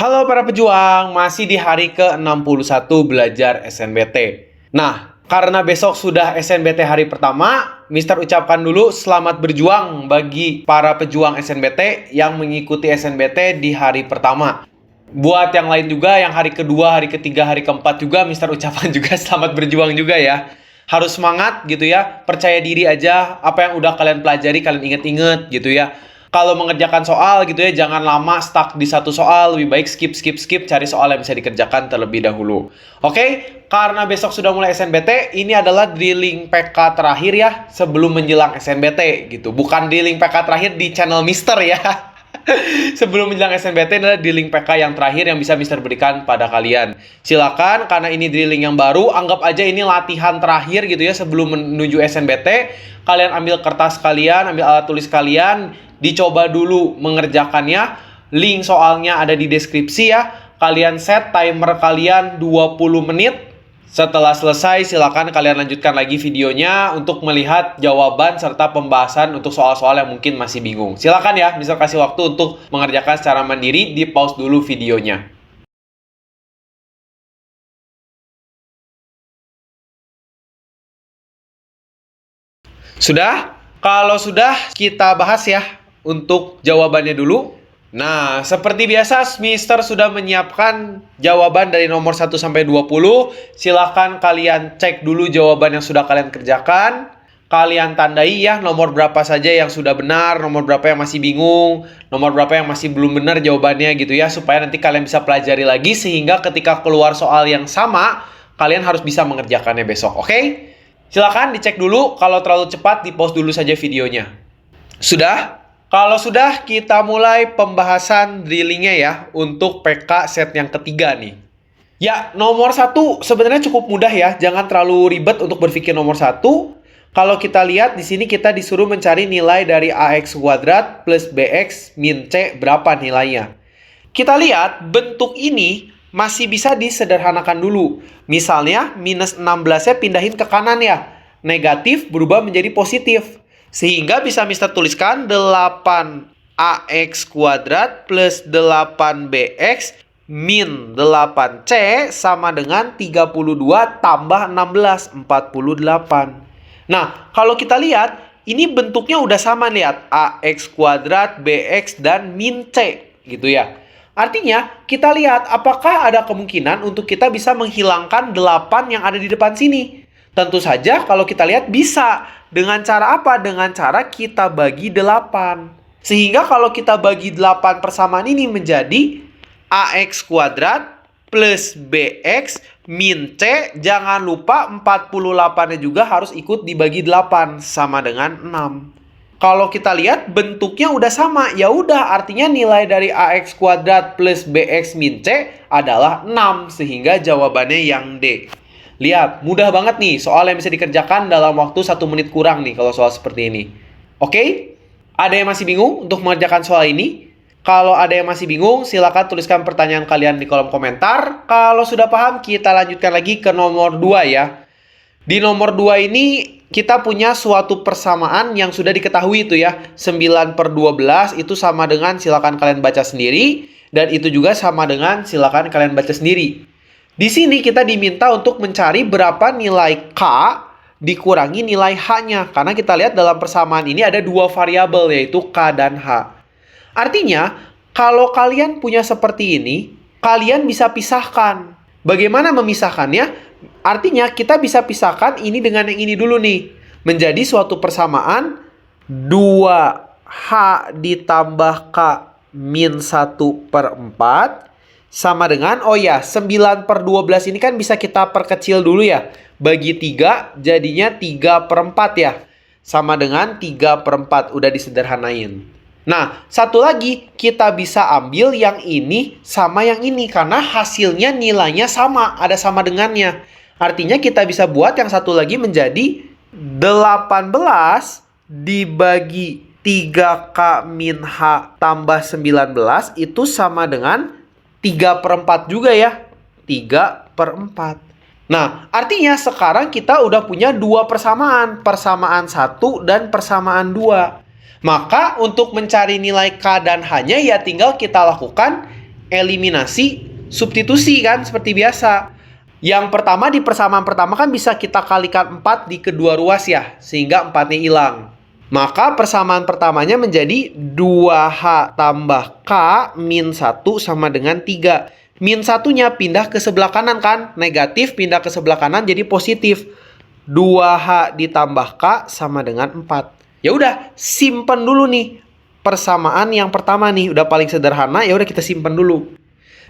Halo para pejuang, masih di hari ke-61 belajar SNBT. Nah, karena besok sudah SNBT hari pertama, Mister ucapkan dulu selamat berjuang bagi para pejuang SNBT yang mengikuti SNBT di hari pertama. Buat yang lain juga, yang hari kedua, hari ketiga, hari keempat juga, Mister ucapkan juga selamat berjuang juga ya. Harus semangat gitu ya, percaya diri aja, apa yang udah kalian pelajari kalian inget-inget gitu ya. Kalau mengerjakan soal gitu ya, jangan lama stuck di satu soal, lebih baik skip, cari soal yang bisa dikerjakan terlebih dahulu. Oke, karena besok sudah mulai SNBT, ini adalah drilling PK terakhir ya, sebelum menjelang SNBT gitu. Bukan drilling PK terakhir di channel Mister ya. Sebelum menjelang SNBT adalah drilling PK yang terakhir yang bisa Mister berikan pada kalian. Silakan, karena ini drilling yang baru, anggap aja ini latihan terakhir gitu ya sebelum menuju SNBT. Kalian ambil kertas kalian, ambil alat tulis kalian, dicoba dulu mengerjakannya. Link soalnya ada di deskripsi ya. Kalian set timer kalian 20 menit. Setelah selesai, silakan kalian lanjutkan lagi videonya untuk melihat jawaban serta pembahasan untuk soal-soal yang mungkin masih bingung. Silakan ya, bisa kasih waktu untuk mengerjakan secara mandiri, di pause dulu videonya. Sudah? Kalau sudah, kita bahas ya untuk jawabannya dulu. Nah, seperti biasa, Mister sudah menyiapkan jawaban dari nomor 1 sampai 20. Silahkan kalian cek dulu jawaban yang sudah kalian kerjakan. Kalian tandai ya nomor berapa saja yang sudah benar, nomor berapa yang masih bingung, nomor berapa yang masih belum benar jawabannya gitu ya. Supaya nanti kalian bisa pelajari lagi sehingga ketika keluar soal yang sama, kalian harus bisa mengerjakannya besok, oke? Silakan dicek dulu, kalau terlalu cepat di pause dulu saja videonya. Sudah? Kalau sudah, kita mulai pembahasan drillingnya ya, untuk PK set yang ketiga nih. Ya, nomor 1 sebenarnya cukup mudah ya, jangan terlalu ribet untuk berpikir nomor 1. Kalau kita lihat di sini kita disuruh mencari nilai dari AX kuadrat plus BX min C berapa nilainya. Kita lihat bentuk ini masih bisa disederhanakan dulu. Misalnya minus 16-nya pindahin ke kanan ya. Negatif berubah menjadi positif. Sehingga bisa Mister tuliskan 8AX kuadrat plus 8BX min 8C sama dengan 32 tambah 16, 48. Nah, kalau kita lihat, ini bentuknya udah sama, lihat. AX kuadrat, BX, dan min C, gitu ya. Artinya, kita lihat apakah ada kemungkinan untuk kita bisa menghilangkan 8 yang ada di depan sini. Tentu saja kalau kita lihat bisa. Dengan cara apa? Dengan cara kita bagi 8. Sehingga kalau kita bagi 8 persamaan ini menjadi AX kuadrat plus BX min C. Jangan lupa 48-nya juga harus ikut dibagi 8 sama dengan 6. Kalau kita lihat bentuknya udah sama, ya udah artinya nilai dari AX kuadrat plus BX min C adalah 6 sehingga jawabannya yang D. Lihat, mudah banget nih soal yang bisa dikerjakan dalam waktu 1 menit kurang nih kalau soal seperti ini. Oke? Ada yang masih bingung untuk mengerjakan soal ini? Kalau ada yang masih bingung, silakan tuliskan pertanyaan kalian di kolom komentar. Kalau sudah paham, kita lanjutkan lagi ke nomor 2 ya. Di nomor 2 ini kita punya suatu persamaan yang sudah diketahui itu ya. 9/12 itu sama dengan, silakan kalian baca sendiri. Dan itu juga sama dengan, silakan kalian baca sendiri. Di sini kita diminta untuk mencari berapa nilai K dikurangi nilai H-nya. Karena kita lihat dalam persamaan ini ada 2 variabel yaitu K dan H. Artinya, kalau kalian punya seperti ini, kalian bisa pisahkan. Bagaimana memisahkannya? Artinya kita bisa pisahkan ini dengan yang ini dulu nih. Menjadi suatu persamaan 2H ditambah K min 1/4 sama dengan, oh ya, 9/12 ini kan bisa kita perkecil dulu ya. Bagi 3 jadinya 3/4 ya. Sama dengan 3/4, udah disederhanain. Nah, satu lagi kita bisa ambil yang ini sama yang ini. Karena hasilnya nilainya sama, ada sama dengannya. Artinya kita bisa buat yang satu lagi menjadi 18 dibagi 3K min H tambah 19 itu sama dengan 3/4 juga ya. 3/4. Nah, artinya sekarang kita udah punya 2 persamaan. Persamaan 1 dan persamaan 2. Maka untuk mencari nilai K dan H-nya ya tinggal kita lakukan eliminasi substitusi kan seperti biasa. Yang pertama di persamaan pertama kan bisa kita kalikan 4 di kedua ruas ya, sehingga 4-nya hilang. Maka persamaan pertamanya menjadi 2H tambah K min 1 sama dengan 3. Min 1-nya pindah ke sebelah kanan kan? Negatif pindah ke sebelah kanan jadi positif. 2H ditambah K sama dengan 4. Ya udah, simpen dulu nih persamaan yang pertama nih. Udah paling sederhana, ya udah kita simpen dulu.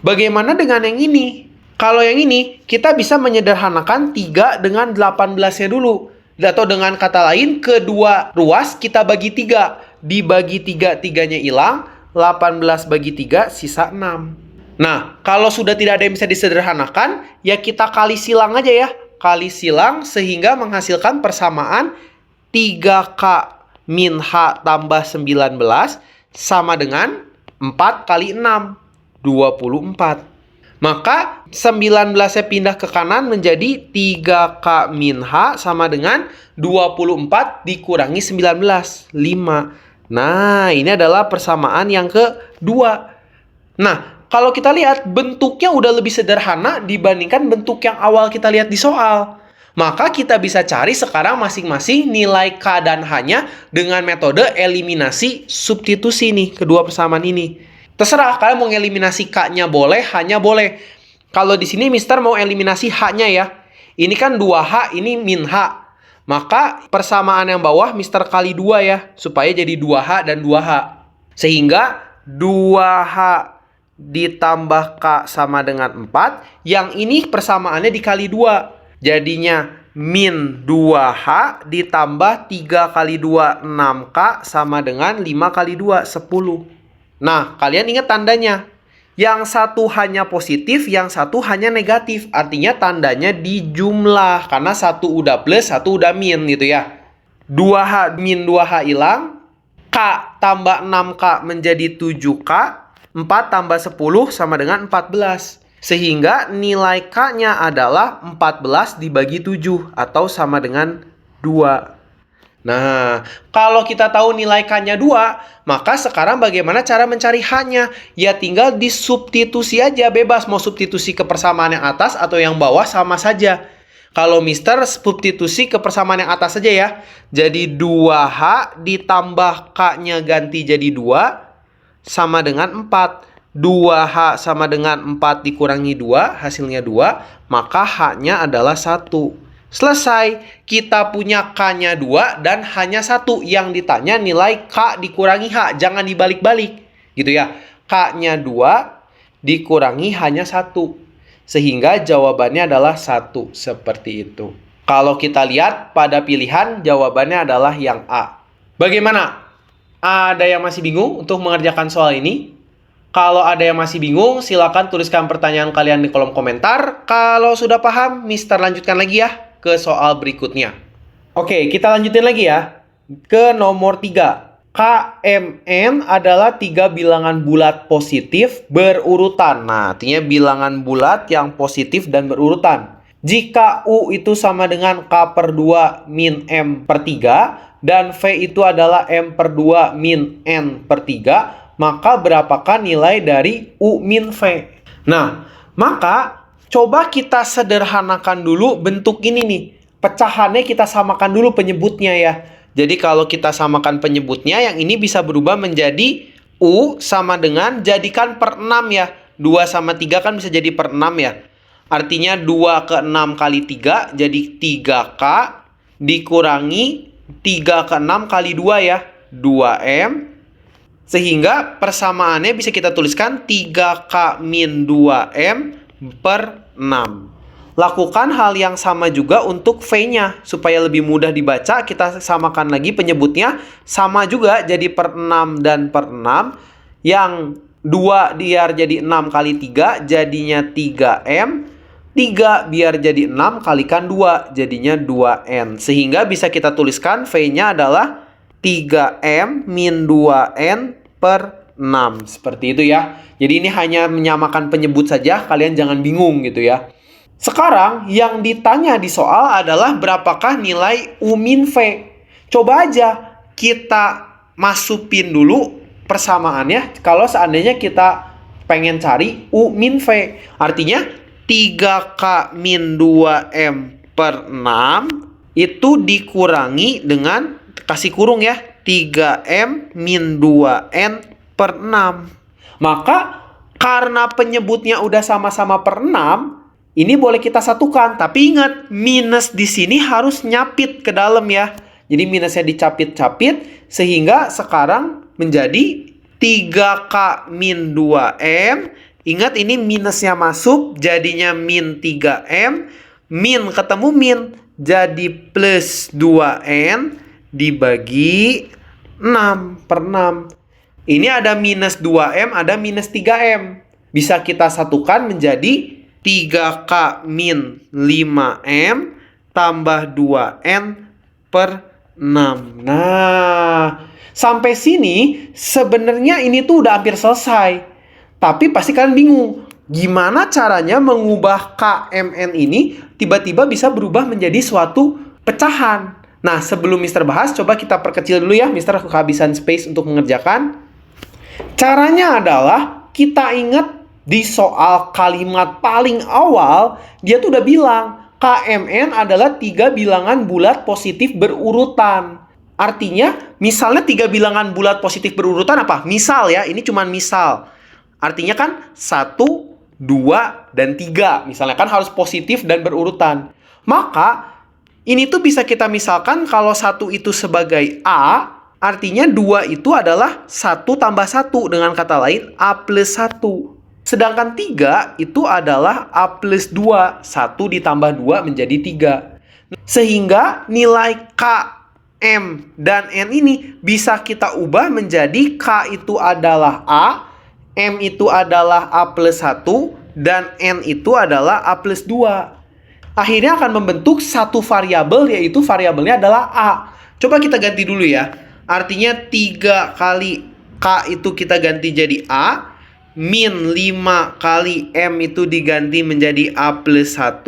Bagaimana dengan yang ini? Kalau yang ini, kita bisa menyederhanakan 3 dengan 18-nya dulu. Atau dengan kata lain, kedua ruas kita bagi 3. Dibagi 3, 3-nya hilang. 18 bagi 3, sisa 6. Nah, kalau sudah tidak ada yang bisa disederhanakan, ya kita kali silang aja ya. Kali silang sehingga menghasilkan persamaan 3K min H tambah 19 sama dengan 4 kali 6. 24. Maka 19-nya pindah ke kanan menjadi 3K min H sama dengan 24 dikurangi 19. 5. Nah, ini adalah persamaan yang kedua. Nah, kalau kita lihat bentuknya udah lebih sederhana dibandingkan bentuk yang awal kita lihat di soal. Maka kita bisa cari sekarang masing-masing nilai K dan H-nya dengan metode eliminasi substitusi nih, kedua persamaan ini. Terserah, kalian mau eliminasi K-nya boleh, H-nya boleh. Kalau di sini Mister mau eliminasi H-nya ya. Ini kan 2H, ini min H. Maka persamaan yang bawah Mister kali 2 ya. Supaya jadi 2H dan 2H. Sehingga 2H ditambah K sama dengan 4. Yang ini persamaannya dikali 2. Jadinya min 2H ditambah 3 kali 2, 6K sama dengan 5 kali 2, 10. Nah, kalian ingat tandanya. Yang satu hanya positif, yang satu hanya negatif. Artinya tandanya dijumlah. Karena satu udah plus, satu udah min gitu ya. 2H min 2H hilang. K tambah 6K menjadi 7K. 4 tambah 10 sama dengan 14. Sehingga nilai K-nya adalah 14 dibagi 7. Atau sama dengan 2. Nah, kalau kita tahu nilai K-nya 2, maka sekarang bagaimana cara mencari H-nya? Ya tinggal disubstitusi aja, bebas. Mau substitusi ke persamaan yang atas atau yang bawah sama saja. Kalau Mister substitusi ke persamaan yang atas saja ya. Jadi 2H ditambah K-nya ganti jadi 2 sama dengan 4. 2H sama dengan 4 dikurangi 2, hasilnya 2. Maka H-nya adalah 1. Selesai, kita punya K-nya 2 dan hanya 1. Yang ditanya nilai K dikurangi H, jangan dibalik-balik. Gitu ya. K-nya 2 dikurangi hanya 1. Sehingga jawabannya adalah 1. Seperti itu. Kalau kita lihat pada pilihan, jawabannya adalah yang A. Bagaimana? Ada yang masih bingung untuk mengerjakan soal ini? Kalau ada yang masih bingung, silakan tuliskan pertanyaan kalian di kolom komentar. Kalau sudah paham, Mister lanjutkan lagi ya ke soal berikutnya. Oke, kita lanjutin lagi ya. Ke nomor 3. KMN adalah 3 bilangan bulat positif berurutan. Nah, artinya bilangan bulat yang positif dan berurutan. Jika U itu sama dengan K per 2 min M per 3, dan V itu adalah M per 2 min N per 3, maka berapakah nilai dari U min V? Nah, maka coba kita sederhanakan dulu bentuk ini nih. Pecahannya kita samakan dulu penyebutnya ya. Jadi kalau kita samakan penyebutnya, yang ini bisa berubah menjadi U sama dengan jadikan per 6 ya. 2 sama 3 kan bisa jadi per 6 ya. Artinya 2 ke 6 kali 3 jadi 3K dikurangi 3 ke 6 kali 2 ya. 2M. Sehingga persamaannya bisa kita tuliskan 3K min 2M per 6. Lakukan hal yang sama juga untuk V-nya. Supaya lebih mudah dibaca, kita samakan lagi penyebutnya. Sama juga jadi per 6 dan per 6. Yang 2 biar jadi 6 kali 3 jadinya 3M. 3 biar jadi 6 kalikan 2 jadinya 2N. Sehingga bisa kita tuliskan V-nya adalah 3M min 2N per 6. Seperti itu ya. Jadi ini hanya menyamakan penyebut saja. Kalian jangan bingung gitu ya. Sekarang yang ditanya di soal adalah berapakah nilai U min V. Coba aja kita masukin dulu persamaannya. Kalau seandainya kita pengen cari U min V. Artinya 3K min 2M per 6 itu dikurangi dengan, kasih kurung ya, 3M min 2N per 6. Maka karena penyebutnya udah sama-sama per 6, ini boleh kita satukan. Tapi ingat, minus di sini harus nyapit ke dalam ya. Jadi minusnya dicapit-capit sehingga sekarang menjadi 3K min 2M. Ingat ini minusnya masuk, jadinya min 3M. Min ketemu min, jadi plus 2N dibagi 6 per 6. Ini ada minus 2M, ada minus 3M. Bisa kita satukan menjadi 3K min 5M tambah 2N per 6. Nah, sampai sini sebenarnya ini tuh udah hampir selesai. Tapi pasti kalian bingung, gimana caranya mengubah KMN ini tiba-tiba bisa berubah menjadi suatu pecahan. Nah, sebelum Mister bahas, coba kita perkecil dulu ya. Mister kehabisan space untuk mengerjakan. Caranya adalah kita ingat di soal kalimat paling awal, dia tuh udah bilang KMN adalah 3 bilangan bulat positif berurutan. Artinya, misalnya 3 bilangan bulat positif berurutan apa? Misal ya, ini cuma misal. Artinya kan 1, 2, dan 3. Misalnya kan harus positif dan berurutan. Maka, ini tuh bisa kita misalkan kalau 1 itu sebagai A, artinya 2 itu adalah 1 tambah 1. Dengan kata lain, A plus 1. Sedangkan 3 itu adalah A plus 2. 1 ditambah 2 menjadi 3. Sehingga nilai K, M, dan N ini bisa kita ubah menjadi K itu adalah A, M itu adalah A plus 1, dan N itu adalah A plus 2. Akhirnya akan membentuk satu variabel, yaitu variabelnya adalah A. Coba kita ganti dulu ya. Artinya 3 kali K itu kita ganti jadi A, min 5 kali M itu diganti menjadi A plus 1,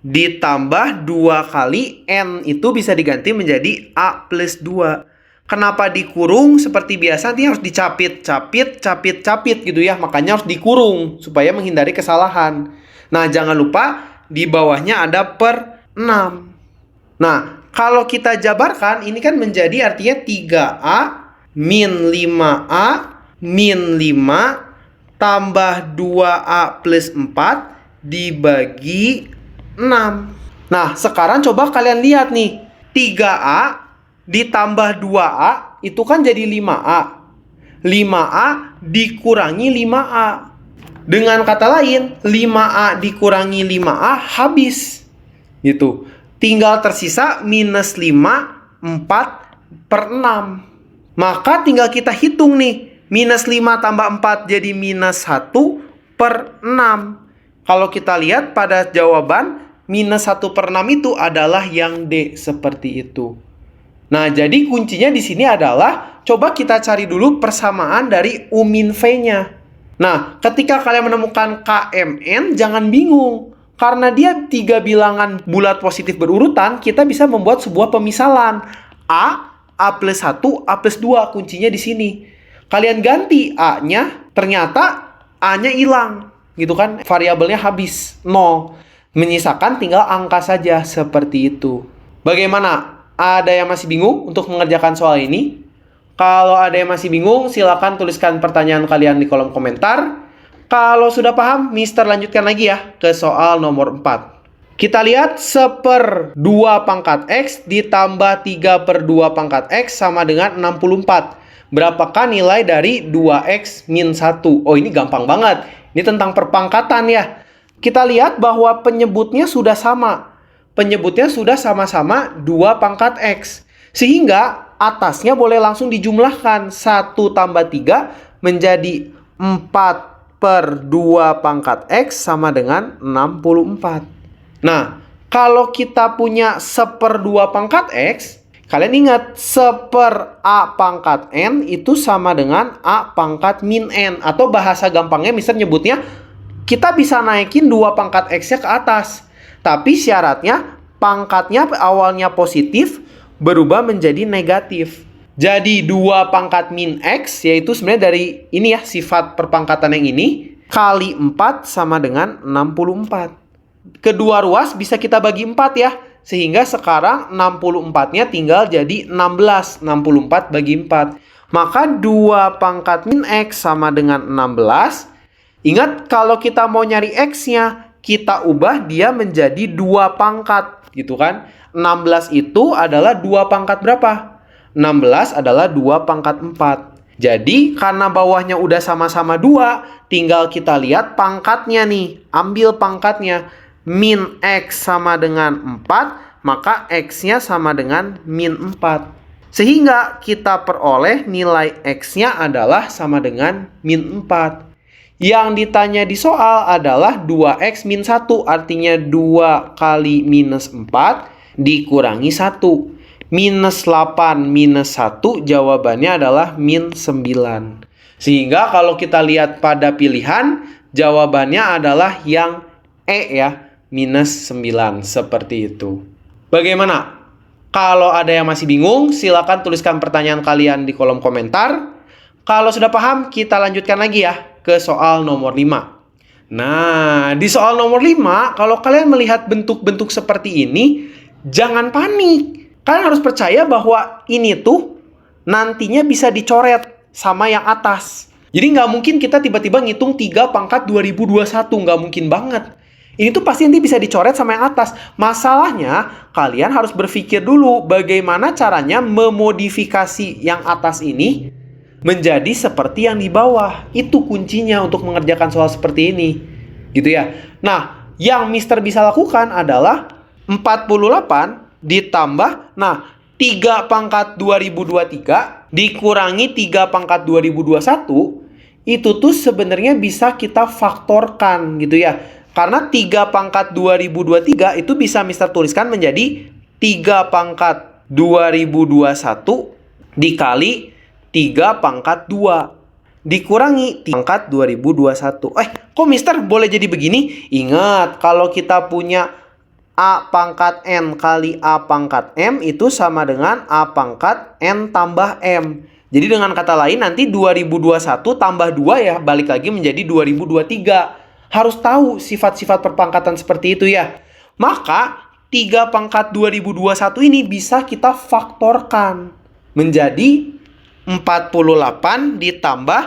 ditambah 2 kali N itu bisa diganti menjadi A plus 2. Kenapa dikurung? Seperti biasa nanti harus dicapit gitu ya. Makanya harus dikurung supaya menghindari kesalahan. Nah, jangan lupa di bawahnya ada per 6. Nah, kalau kita jabarkan ini kan menjadi artinya 3A min 5A min 5 tambah 2A plus 4 dibagi 6. Nah, sekarang coba kalian lihat nih. 3A ditambah 2A itu kan jadi 5A. 5A dikurangi 5A. Dengan kata lain, 5A dikurangi 5A habis. Gitu. Tinggal tersisa minus 5, 4 per 6. Maka tinggal kita hitung nih. Minus 5 tambah 4 jadi minus 1 per 6. Kalau kita lihat pada jawaban, minus 1 per 6 itu adalah yang D, seperti itu. Nah, jadi kuncinya di sini adalah coba kita cari dulu persamaan dari U min V-nya. Nah, ketika kalian menemukan KMN, jangan bingung. Karena dia 3 bilangan bulat positif berurutan, kita bisa membuat sebuah pemisalan. A plus 1, A plus 2. Kuncinya di sini. Kalian ganti A-nya, ternyata A-nya hilang. Gitu kan, variabelnya habis, 0. Menyisakan tinggal angka saja, seperti itu. Bagaimana? Ada yang masih bingung untuk mengerjakan soal ini? Kalau ada yang masih bingung, silakan tuliskan pertanyaan kalian di kolom komentar. Kalau sudah paham, Mister lanjutkan lagi ya ke soal nomor 4. Kita lihat 1/2 pangkat X ditambah 3/2 pangkat X sama dengan 64. Berapakah nilai dari 2X min 1? Oh, ini gampang banget. Ini tentang perpangkatan ya. Kita lihat bahwa penyebutnya sudah sama. Penyebutnya sudah sama-sama 2 pangkat X. Sehingga atasnya boleh langsung dijumlahkan. 1 tambah 3 menjadi 4/2 pangkat X sama dengan 64. Nah, kalau kita punya 1/2 pangkat X, kalian ingat 1/A pangkat N itu sama dengan A pangkat min N. Atau bahasa gampangnya misalnya nyebutnya, kita bisa naikin 2 pangkat X-nya ke atas. Tapi syaratnya pangkatnya awalnya positif berubah menjadi negatif. Jadi 2 pangkat min X, yaitu sebenarnya dari ini ya, sifat perpangkatan yang ini, kali 4 sama dengan 64. Kedua ruas bisa kita bagi 4 ya. Sehingga sekarang 64-nya tinggal jadi 16. 64 bagi 4. Maka 2 pangkat min X sama dengan 16. Ingat, kalau kita mau nyari X-nya, kita ubah dia menjadi 2 pangkat. Gitu kan. 16 itu adalah 2 pangkat berapa? 16 adalah 2 pangkat 4. Jadi, karena bawahnya udah sama-sama 2, tinggal kita lihat pangkatnya nih. Ambil pangkatnya. Min X sama dengan 4, maka X-nya sama dengan min 4. Sehingga kita peroleh nilai X-nya adalah sama dengan min 4. Yang ditanya di soal adalah 2X min 1, artinya 2 kali minus 4 dikurangi 1. Minus 8 minus 1 jawabannya adalah min 9. Sehingga kalau kita lihat pada pilihan, jawabannya adalah yang E ya, minus 9. Seperti itu. Bagaimana? Kalau ada yang masih bingung, silakan tuliskan pertanyaan kalian di kolom komentar. Kalau sudah paham, kita lanjutkan lagi ya ke soal nomor 5. Nah, di soal nomor 5, kalau kalian melihat bentuk-bentuk seperti ini, jangan panik. Kalian harus percaya bahwa ini tuh nantinya bisa dicoret sama yang atas. Jadi nggak mungkin kita tiba-tiba ngitung 3 pangkat 2021. Nggak mungkin banget. Ini tuh pasti nanti bisa dicoret sama yang atas. Masalahnya, kalian harus berpikir dulu bagaimana caranya memodifikasi yang atas ini menjadi seperti yang di bawah. Itu kuncinya untuk mengerjakan soal seperti ini. Gitu ya. Nah, yang Mister bisa lakukan adalah 48 ditambah, 3 pangkat 2023 dikurangi 3 pangkat 2021, itu tuh sebenarnya bisa kita faktorkan gitu ya. Karena 3 pangkat 2023 itu bisa Mister tuliskan menjadi 3 pangkat 2021 dikali 3 pangkat 2 dikurangi 3 pangkat 2021. Kok Mister boleh jadi begini? Ingat, kalau kita punya A pangkat N kali A pangkat M itu sama dengan A pangkat N tambah M. Jadi dengan kata lain nanti 2021 tambah 2 ya, balik lagi menjadi 2023. Harus tahu sifat-sifat perpangkatan seperti itu ya. Maka 3 pangkat 2021 ini bisa kita faktorkan menjadi 48 ditambah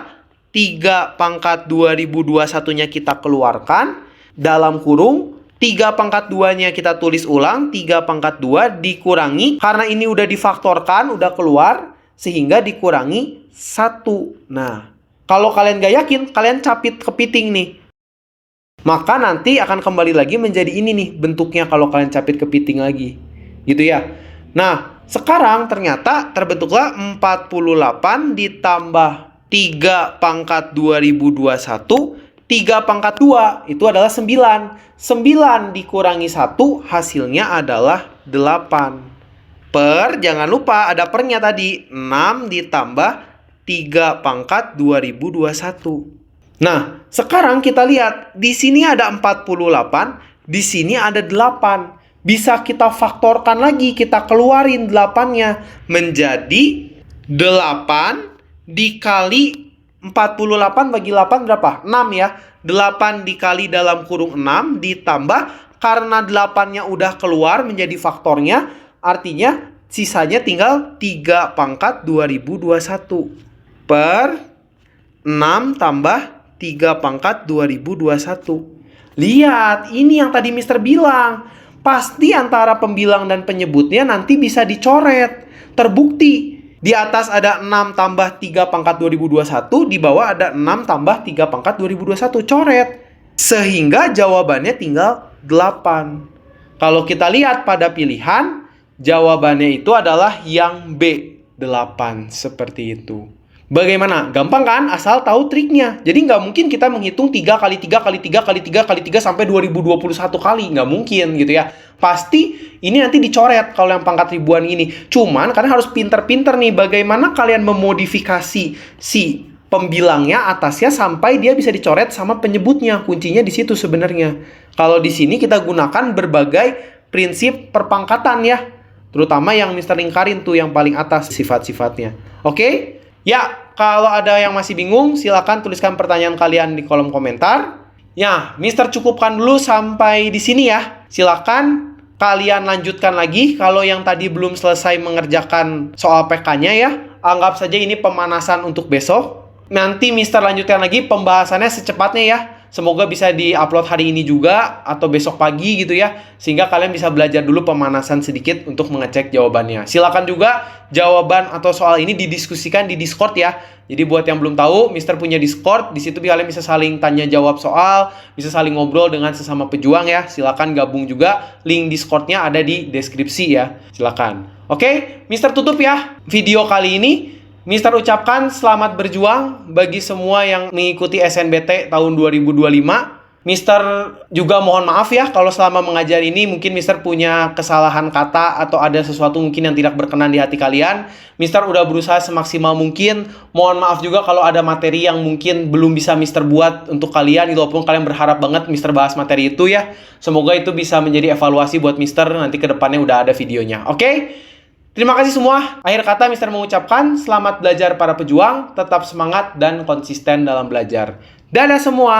3 pangkat 2021-nya kita keluarkan dalam kurung 3 pangkat 2-nya kita tulis ulang, 3 pangkat 2 dikurangi, karena ini udah difaktorkan, udah keluar, sehingga dikurangi 1. Nah, kalau kalian gak yakin, kalian capit kepiting nih. Maka nanti akan kembali lagi menjadi ini nih, bentuknya kalau kalian capit kepiting lagi. Gitu ya. Nah, sekarang ternyata terbentuklah 48 ditambah 3 pangkat 2021, 3 pangkat 2 itu adalah 9. 9 dikurangi 1 hasilnya adalah 8. Jangan lupa ada pernya tadi. 6 ditambah 3 pangkat 2021. Nah, sekarang kita lihat. Di sini ada 48. Di sini ada 8. Bisa kita faktorkan lagi. Kita keluarin 8-nya. Menjadi 8 dikali 48 bagi 8 berapa? 6 ya. 8 dikali dalam kurung 6 ditambah karena 8-nya udah keluar menjadi faktornya, artinya sisanya tinggal 3 pangkat 2021 per 6 tambah 3 pangkat 2021. Lihat, ini yang tadi Mister bilang. Pasti antara pembilang dan penyebutnya nanti bisa dicoret. Terbukti. Di atas ada 6 tambah 3 pangkat 2021, di bawah ada 6 tambah 3 pangkat 2021, coret. Sehingga jawabannya tinggal 8. Kalau kita lihat pada pilihan, jawabannya itu adalah yang B, 8, seperti itu. Bagaimana? Gampang kan? Asal tahu triknya. Jadi nggak mungkin kita menghitung 3 kali 3 kali 3 kali 3 kali 3 sampai 2021 kali. Nggak mungkin gitu ya. Pasti ini nanti dicoret kalau yang pangkat ribuan ini. Cuman kalian harus pinter-pinter nih bagaimana kalian memodifikasi si pembilangnya atasnya sampai dia bisa dicoret sama penyebutnya. Kuncinya di situ sebenarnya. Kalau di sini kita gunakan berbagai prinsip perpangkatan ya. Terutama yang Mister lingkarin tuh yang paling atas sifat-sifatnya. Oke? Ya, kalau ada yang masih bingung, silakan tuliskan pertanyaan kalian di kolom komentar. Ya, Mister cukupkan dulu sampai di sini ya. Silakan kalian lanjutkan lagi. Kalau yang tadi belum selesai mengerjakan soal PK-nya ya, anggap saja ini pemanasan untuk besok. Nanti Mister lanjutkan lagi pembahasannya secepatnya ya. Semoga bisa di-upload hari ini juga atau besok pagi gitu ya. Sehingga kalian bisa belajar dulu pemanasan sedikit untuk mengecek jawabannya. Silakan juga jawaban atau soal ini didiskusikan di Discord ya. Jadi buat yang belum tahu, Mister punya Discord. Di situ kalian bisa saling tanya jawab soal, bisa saling ngobrol dengan sesama pejuang ya. Silakan gabung juga. Link Discord-nya ada di deskripsi ya. Silakan. Oke, Mister tutup ya video kali ini. Mister ucapkan selamat berjuang bagi semua yang mengikuti SNBT tahun 2025. Mister juga mohon maaf ya kalau selama mengajar ini mungkin Mister punya kesalahan kata atau ada sesuatu mungkin yang tidak berkenan di hati kalian. Mister udah berusaha semaksimal mungkin. Mohon maaf juga kalau ada materi yang mungkin belum bisa Mister buat untuk kalian, walaupun kalian berharap banget Mister bahas materi itu ya. Semoga itu bisa menjadi evaluasi buat Mister nanti ke depannya udah ada videonya. Oke? Terima kasih semua. Akhir kata Mister mengucapkan selamat belajar para pejuang, tetap semangat dan konsisten dalam belajar. Dadah semua.